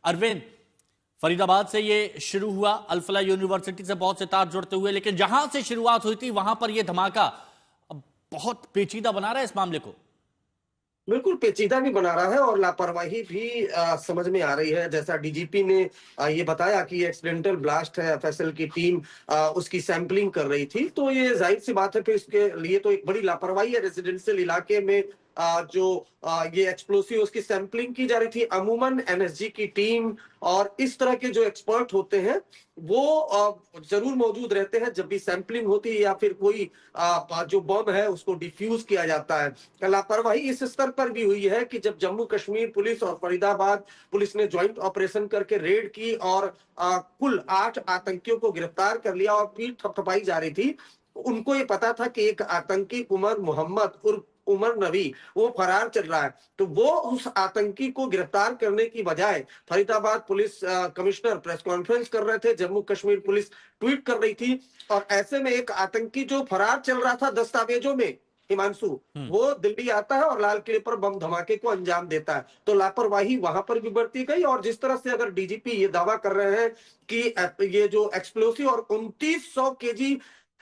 अरविंद, फरीदाबाद से ये शुरू हुआ, अल-फलाह यूनिवर्सिटी से बहुत से तार जुड़ते हुए, लेकिन जहां से शुरुआत हुई थी वहां पर यह धमाका अब बहुत पेचीदा बना रहा है इस मामले को। बिल्कुल पेचीदा भी बना रहा है और लापरवाही भी समझ में आ रही है। जैसा डीजीपी ने ये बताया कि ये एक्सीडेंटल ब्लास्ट है, एफएसएल की टीम उसकी सैंपलिंग कर रही थी, तो ये जाहिर सी बात है फिर इसके लिए तो एक बड़ी लापरवाही है। रेजिडेंशियल इलाके में ये एक्सप्लोसिव उसकी सैंपलिंग की जा रही थी। अमूमन एनएसजी की टीम और इस तरह के जो एक्सपर्ट होते हैं वो जरूर मौजूद रहते हैं जब भी सैंपलिंग होती है या फिर कोई जो बम है उसको डिफ्यूज किया जाता है। लापरवाही इस स्तर पर भी हुई है कि जब जम्मू कश्मीर पुलिस और फरीदाबाद पुलिस ने ज्वाइंट ऑपरेशन करके रेड की और कुल 8 आतंकियों को गिरफ्तार कर लिया और पीठ थपथपाई जा रही थी। उनको ये पता था कि एक आतंकी उमर मोहम्मद उर्फ उमर नबी वो फरार चल रहा है, तो वो उस आतंकी को गिरफ्तार करने की बजाय Faridabad police commissioner press conference कर रहे थे, जम्मू कश्मीर पुलिस ट्वीट कर रही थी। और ऐसे में एक आतंकी जो फरार चल रहा था दस्तावेजों में, हिमांशु, वो दिल्ली आता है और लाल किले पर बम धमाके को अंजाम देता है। तो लापरवाही वहां पर भी बरती गई। और जिस तरह से अगर डीजीपी ये दावा कर रहे हैं कि ये जो एक्सप्लोसिव और 2900 केजी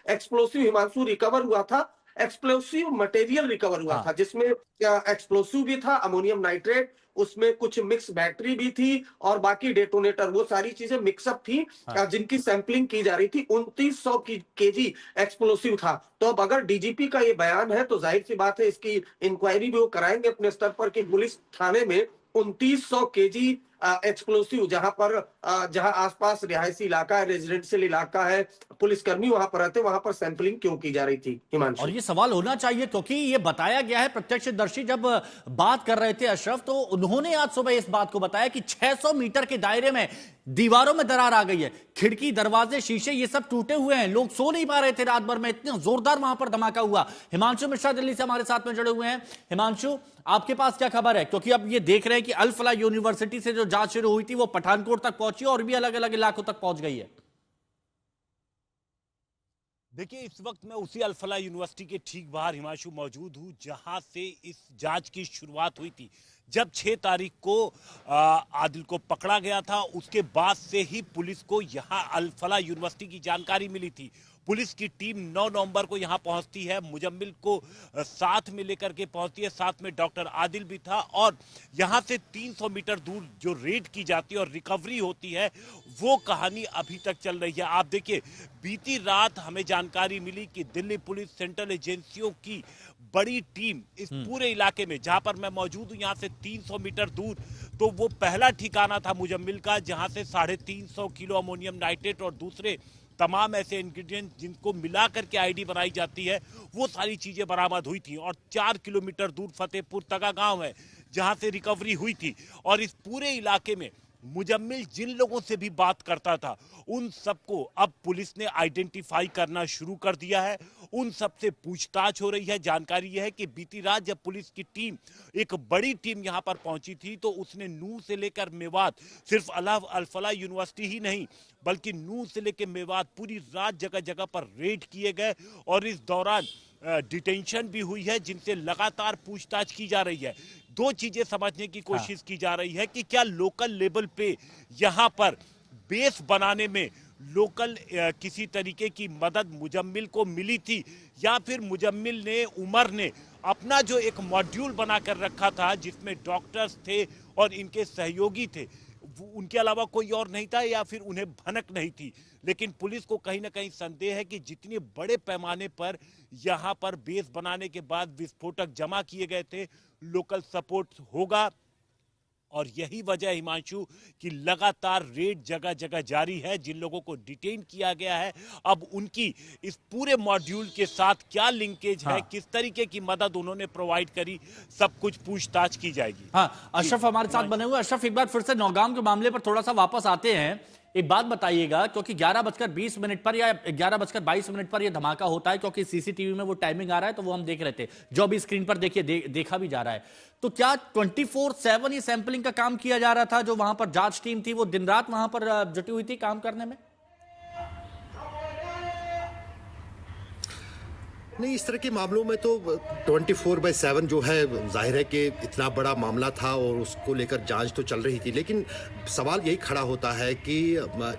एक्सप्लोसिव हिमांशु रिकवर हुआ था, एक्सप्लोसिव मटेरियल रिकवर हुआ था, जिसमें एक्सप्लोसिव भी था, अमोनियम नाइट्रेट, उसमें कुछ मिक्स बैटरी भी थी और बाकी डेटोनेटर, वो सारी चीजें मिक्सअप थी जिनकी सैंपलिंग की जा रही थी। 2900 केजी एक्सप्लोसिव था। तो अब अगर डीजीपी का ये बयान है तो जाहिर सी बात है इसकी इंक्वायरी भी वो कराएंगे अपने स्तर पर कि पुलिस थाने में 2900 केजी एक्सप्लोसिव जहां आसपास रिहायशी इलाका है, रेजिडेंशियल इलाका है, पुलिसकर्मी वहां पर रहते, वहां पर सैंपलिंग क्यों की जा रही थी और हिमांशु? ये सवाल होना चाहिए क्योंकि ये बताया गया है, प्रत्यक्षदर्शी जब बात कर रहे थे अशरफ, तो उन्होंने आज सुबह इस बात को बताया कि 600 मीटर के दायरे में दीवारों में दरार आ गई है, खिड़की दरवाजे शीशे ये सब टूटे हुए हैं, लोग सो नहीं पा रहे थे रात भर में, इतने जोरदार वहां पर धमाका हुआ। हिमांशु मिश्रा दिल्ली से हमारे साथ में जुड़े हुए हैं। हिमांशु, आपके पास क्या खबर है? क्योंकि अब ये देख रहे हैं कि अल-फलाह यूनिवर्सिटी से जो जांच शुरू हुई थी वो पठानकोट तक पहुंची और भी अलग अलग इलाकों तक पहुंच गई है। देखिए, इस वक्त मैं उसी अल-फलाह यूनिवर्सिटी के ठीक बाहर हिमांशु मौजूद हूं जहां से इस जांच की शुरुआत हुई थी। जब 6 तारीख को आदिल को पकड़ा गया था, उसके बाद से ही पुलिस को यहां अल-फलाह यूनिवर्सिटी की जानकारी मिली थी। पुलिस की टीम 9 नवंबर को यहां पहुंचती है, मुजम्मिल को साथ में लेकर के पहुंचती है, साथ में डॉक्टर आदिल भी था और यहां से 300 मीटर दूर जो रेड की जाती है और रिकवरी होती है, वो कहानी अभी तक चल रही है। आप देखिए, बीती रात हमें जानकारी मिली कि दिल्ली पुलिस, सेंट्रल एजेंसियों की बड़ी टीम इस पूरे इलाके में, जहां पर मैं मौजूद हूं यहां से 300 मीटर दूर, तो वो पहला ठिकाना था मुजम्मिल का जहां से 350 किलो अमोनियम नाइट्रेट और दूसरे तमाम ऐसे इंग्रेडिएंट जिनको मिला करके आईडी बनाई जाती है, वो सारी चीजें बरामद हुई थी। और 4 किलोमीटर दूर फतेहपुर तगा गांव है जहां से रिकवरी हुई थी। और इस पूरे इलाके में मुजम्मिल जिन लोगों से भी बात करता था उन सबको अब पुलिस ने आइडेंटिफाई करना शुरू कर दिया है, उन सबसे पूछताछ हो रही है। जानकारी यह है कि बीती रात जब पुलिस की टीम, एक बड़ी टीम यहां पर पहुंची थी, तो उसने नूर से लेकर मेवात, सिर्फ अल-फलाह यूनिवर्सिटी ही नहीं बल्कि नूर से लेकर मेवात पूरी रात जगह जगह पर रेड किए गए और इस दौरान डिटेंशन भी हुई है जिनसे लगातार पूछताछ की जा रही है। 2 चीजें समझने की कोशिश की जा रही है कि क्या लोकल लेवल पे यहां पर बेस बनाने में लोकल किसी तरीके की मदद मुजम्मिल को मिली थी, या फिर मुजम्मिल ने, उमर ने अपना जो एक मॉड्यूल बनाकर रखा था जिसमें डॉक्टर्स थे और इनके सहयोगी थे, उनके अलावा कोई और नहीं था, या फिर उन्हें भनक नहीं थी। लेकिन पुलिस को कहीं ना कहीं संदेह है कि जितने बड़े पैमाने पर यहां पर बेस बनाने के बाद विस्फोटक जमा किए गए थे, लोकल सपोर्ट होगा। और यही वजह हिमांशु कि लगातार रेड जगह जगह जारी है। जिन लोगों को डिटेन किया गया है, अब उनकी इस पूरे मॉड्यूल के साथ क्या लिंकेज है, किस तरीके की मदद उन्होंने प्रोवाइड करी, सब कुछ पूछताछ की जाएगी। अशरफ हमारे साथ बने हुए। अशरफ, एक बार फिर से नौगाम के मामले पर थोड़ा सा वापस आते हैं। एक बात बताइएगा, क्योंकि 11:20 पर या 11:22 पर यह धमाका होता है, क्योंकि सीसीटीवी में वो टाइमिंग आ रहा है तो वो हम देख रहे थे, जो अभी स्क्रीन पर देखिए देखा भी जा रहा है। तो क्या 24/7 ये सैंपलिंग का काम किया जा रहा था? जो वहां पर जांच टीम थी वो दिन रात वहां पर जुटी हुई थी काम करने में? नहीं, इस तरह के मामलों में तो 24/7 जो है, जाहिर है कि इतना बड़ा मामला था और उसको लेकर जांच तो चल रही थी, लेकिन सवाल यही खड़ा होता है कि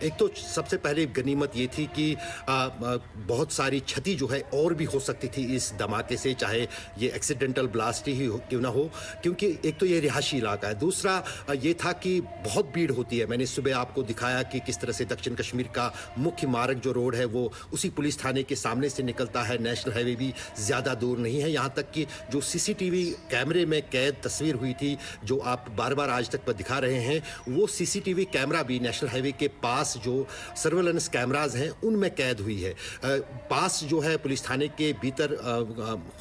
एक तो सबसे पहले गनीमत ये थी कि बहुत सारी क्षति जो है और भी हो सकती थी इस धमाके से, चाहे ये एक्सीडेंटल ब्लास्ट ही क्यों ना हो, क्योंकि एक तो ये रिहायशी इलाका है, दूसरा ये था कि बहुत भीड़ होती है। मैंने सुबह आपको दिखाया कि किस तरह से दक्षिण कश्मीर का मुख्य मार्ग जो रोड है वो उसी पुलिस थाने के सामने से निकलता है, नेशनल हाईवे भी ज़्यादा दूर नहीं है। यहाँ तक कि जो सीसीटीवी कैमरे में कैद तस्वीर हुई थी, जो आप बार बार आज तक पर दिखा रहे हैं, वो सीसीटीवी कैमरा भी नेशनल हाईवे के पास जो सर्वेलेंस कैमराज हैं उनमें कैद हुई है। पास जो है पुलिस थाने के भीतर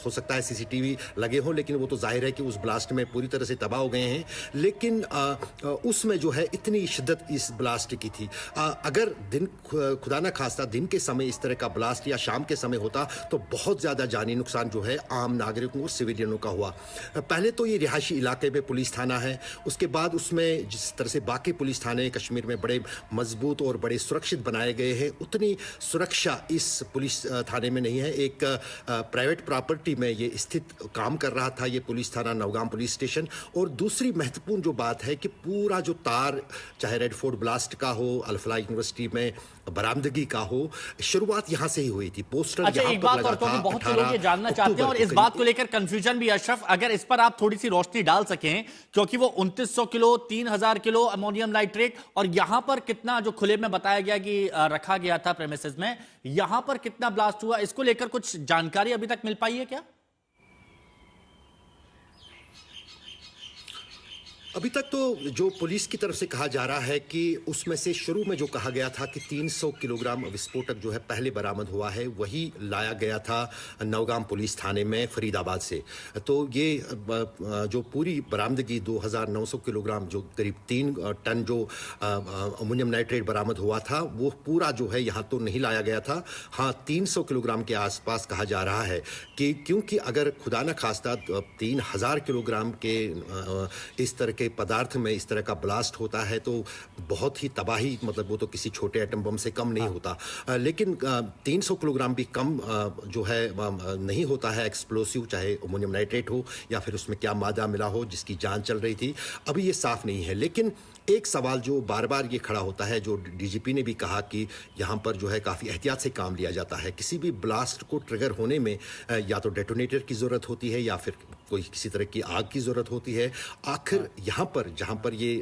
हो सकता है सीसीटीवी लगे हों, लेकिन वो तो जाहिर है कि उस ब्लास्ट में पूरी तरह से तबाह हो गए हैं। लेकिन उसमें जो है इतनी शिद्दत इस ब्लास्ट की थी, अगर दिन खुदा न खास्ता दिन के समय इस तरह का ब्लास्ट या शाम के समय होता तो बहुत ज़्यादा जानी नुकसान जो है आम नागरिकों और सिविलियनों का हुआ। पहले तो ये रिहायशी इलाके में पुलिस थाना है, उसके बाद उसमें जिस तरह से बाकी पुलिस थाने कश्मीर में बड़े मजबूत और बड़े सुरक्षित बनाए गए हैं, उतनी सुरक्षा इस पुलिस थाने में नहीं है। एक प्राइवेट प्रॉपर्टी में ये स्थित काम कर रहा था ये पुलिस थाना, नौगाम पुलिस स्टेशन। और दूसरी महत्वपूर्ण जो बात है कि पूरा जो तार, चाहे रेड फोर्ट ब्लास्ट का हो, अल-फलाह यूनिवर्सिटी में बरामदगी का हो, शुरुआत यहां से ही हुई थी। पोस्टर अच्छा, यहां एक पर बात लगा और, क्योंकि था बहुत से लोग ये जानना चाहते हैं और इस बात को लेकर कंफ्यूजन भी, अशरफ अगर इस पर आप थोड़ी सी रोशनी डाल सकें, क्योंकि वो 2900 किलो 3000 किलो अमोनियम नाइट्रेट और यहां पर कितना जो खुले में बताया गया कि रखा गया था प्रेमिसेस में, यहां पर कितना ब्लास्ट हुआ, इसको लेकर कुछ जानकारी अभी तक मिल पाई है क्या? अभी तक तो जो पुलिस की तरफ से कहा जा रहा है कि उसमें से शुरू में जो कहा गया था कि 300 किलोग्राम विस्फोटक जो है पहले बरामद हुआ है, वही लाया गया था नौगाम पुलिस थाने में फरीदाबाद से। तो ये जो पूरी बरामदगी 2900 किलोग्राम, जो करीब 3 टन जो अमोनियम नाइट्रेट बरामद हुआ था, वो पूरा जो है यहाँ तो नहीं लाया गया था। हाँ, 300 किलोग्राम के आसपास कहा जा रहा है कि क्योंकि अगर खुदा न खास्ता 3000 किलोग्राम के इस तरह के पदार्थ में इस तरह का ब्लास्ट होता है तो बहुत ही तबाही, मतलब वो तो किसी छोटे एटम बम से कम नहीं होता। लेकिन 300 किलोग्राम भी कम जो है नहीं होता है एक्सप्लोसिव, चाहे अमोनियम नाइट्रेट हो या फिर उसमें क्या मादा मिला हो, जिसकी जांच चल रही थी, अभी ये साफ नहीं है। लेकिन एक सवाल जो बार बार ये खड़ा होता है, जो डीजीपी ने भी कहा कि यहाँ पर जो है काफ़ी एहतियात से काम लिया जाता है। किसी भी ब्लास्ट को ट्रिगर होने में या तो डेटोनेटर की ज़रूरत होती है या फिर कोई किसी तरह की आग की ज़रूरत होती है। आखिर यहाँ पर जहाँ पर ये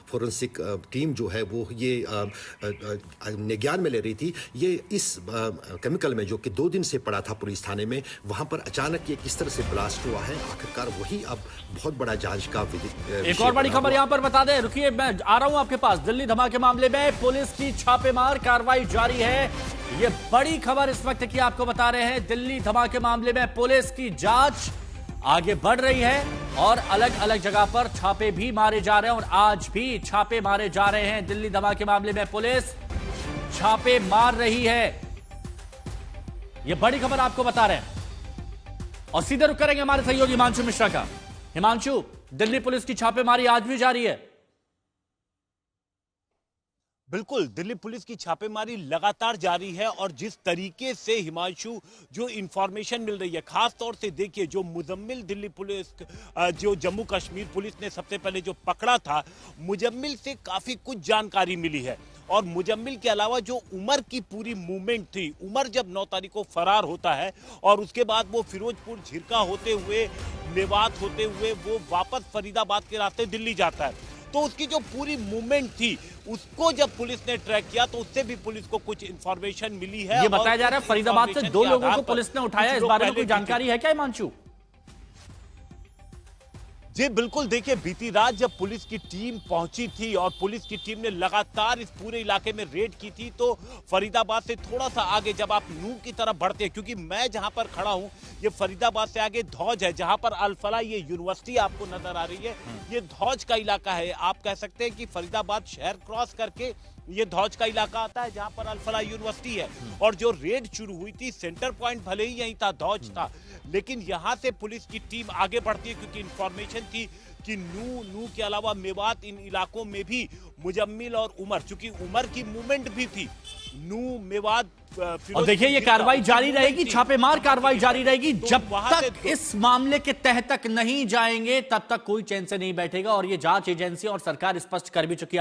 फोरेंसिक टीम जो है वो ये निज्ञान में ले रही थी, ये इस केमिकल में जो कि 2 दिन से पड़ा था पुलिस थाने में, वहाँ पर अचानक ये किस तरह से ब्लास्ट हुआ है, आखिरकार वही अब बहुत बड़ा जांच का एक और बड़ी खबर यहाँ पर बता दें, रुकिए मैं आ रहा हूं आपके पास। दिल्ली धमाके मामले में पुलिस की छापेमार कार्रवाई जारी है। ये बड़ी खबर इस वक्त की आपको बता रहे हैं। दिल्ली धमाके मामले में पुलिस की जांच आगे बढ़ रही है और अलग अलग जगह पर छापे भी मारे जा रहे हैं और आज भी छापे मारे जा रहे हैं। दिल्ली धमाके मामले में पुलिस छापे मार रही है, ये बड़ी खबर आपको बता रहे हैं। और सीधे रुक करेंगे हमारे सहयोगी हिमांशु मिश्रा का। हिमांशु, दिल्ली पुलिस की छापेमारी आज भी जारी है? बिल्कुल, दिल्ली पुलिस की छापेमारी लगातार जारी है और जिस तरीके से हिमांशु जो इंफॉर्मेशन मिल रही है, खास तौर से देखिए जो मुजम्मिल दिल्ली पुलिस, जो जम्मू कश्मीर पुलिस ने सबसे पहले जो पकड़ा था, मुजम्मिल से काफी कुछ जानकारी मिली है। और मुजम्मिल के अलावा जो उमर की पूरी मूवमेंट थी, उमर जब 9 तारीख को फरार होता है और उसके बाद वो फिरोजपुर झिरका होते हुए, मेवात होते हुए वो वापस फरीदाबाद के रास्ते दिल्ली जाता है, तो उसकी जो पूरी मूवमेंट थी उसको जब पुलिस ने ट्रैक किया तो उससे भी पुलिस को कुछ इंफॉर्मेशन मिली है। ये बताया जा रहा है फरीदाबाद से 2 लोगों को पुलिस ने उठाया, इस बारे में कोई जानकारी है क्या हिमांशु? जी बिल्कुल, देखिए बीती रात जब पुलिस की टीम पहुंची थी और पुलिस की टीम ने लगातार इस पूरे इलाके में रेड की थी, तो फरीदाबाद से थोड़ा सा आगे जब आप नूह की तरफ बढ़ते हैं, क्योंकि मैं जहां पर खड़ा हूं ये फरीदाबाद से आगे धौज है, जहां पर अल-फलाह ये यूनिवर्सिटी आपको नजर आ रही है, ये धौज का इलाका है। आप कह सकते हैं कि फरीदाबाद शहर क्रॉस करके ये धौज का इलाका आता है जहां पर अल-फलाह यूनिवर्सिटी है। और जो रेड शुरू हुई थी, सेंटर पॉइंट भले ही यहीं था, धौज था, लेकिन यहां से पुलिस की टीम आगे बढ़ती है क्योंकि इंफॉर्मेशन थी कि नू के अलावा मेवात इन इलाकों में भी मुजम्मिल और उमर, चूंकि उमर की मूवमेंट भी थी, नू मेवात और देखिए ये कार्रवाई जारी रहेगी, छापेमार कार्रवाई जारी रहेगी जब तक इस मामले के तह तक नहीं जाएंगे, तब तक कोई चैन से नहीं बैठेगा। और ये जांच एजेंसी और सरकार स्पष्ट कर भी चुकी है।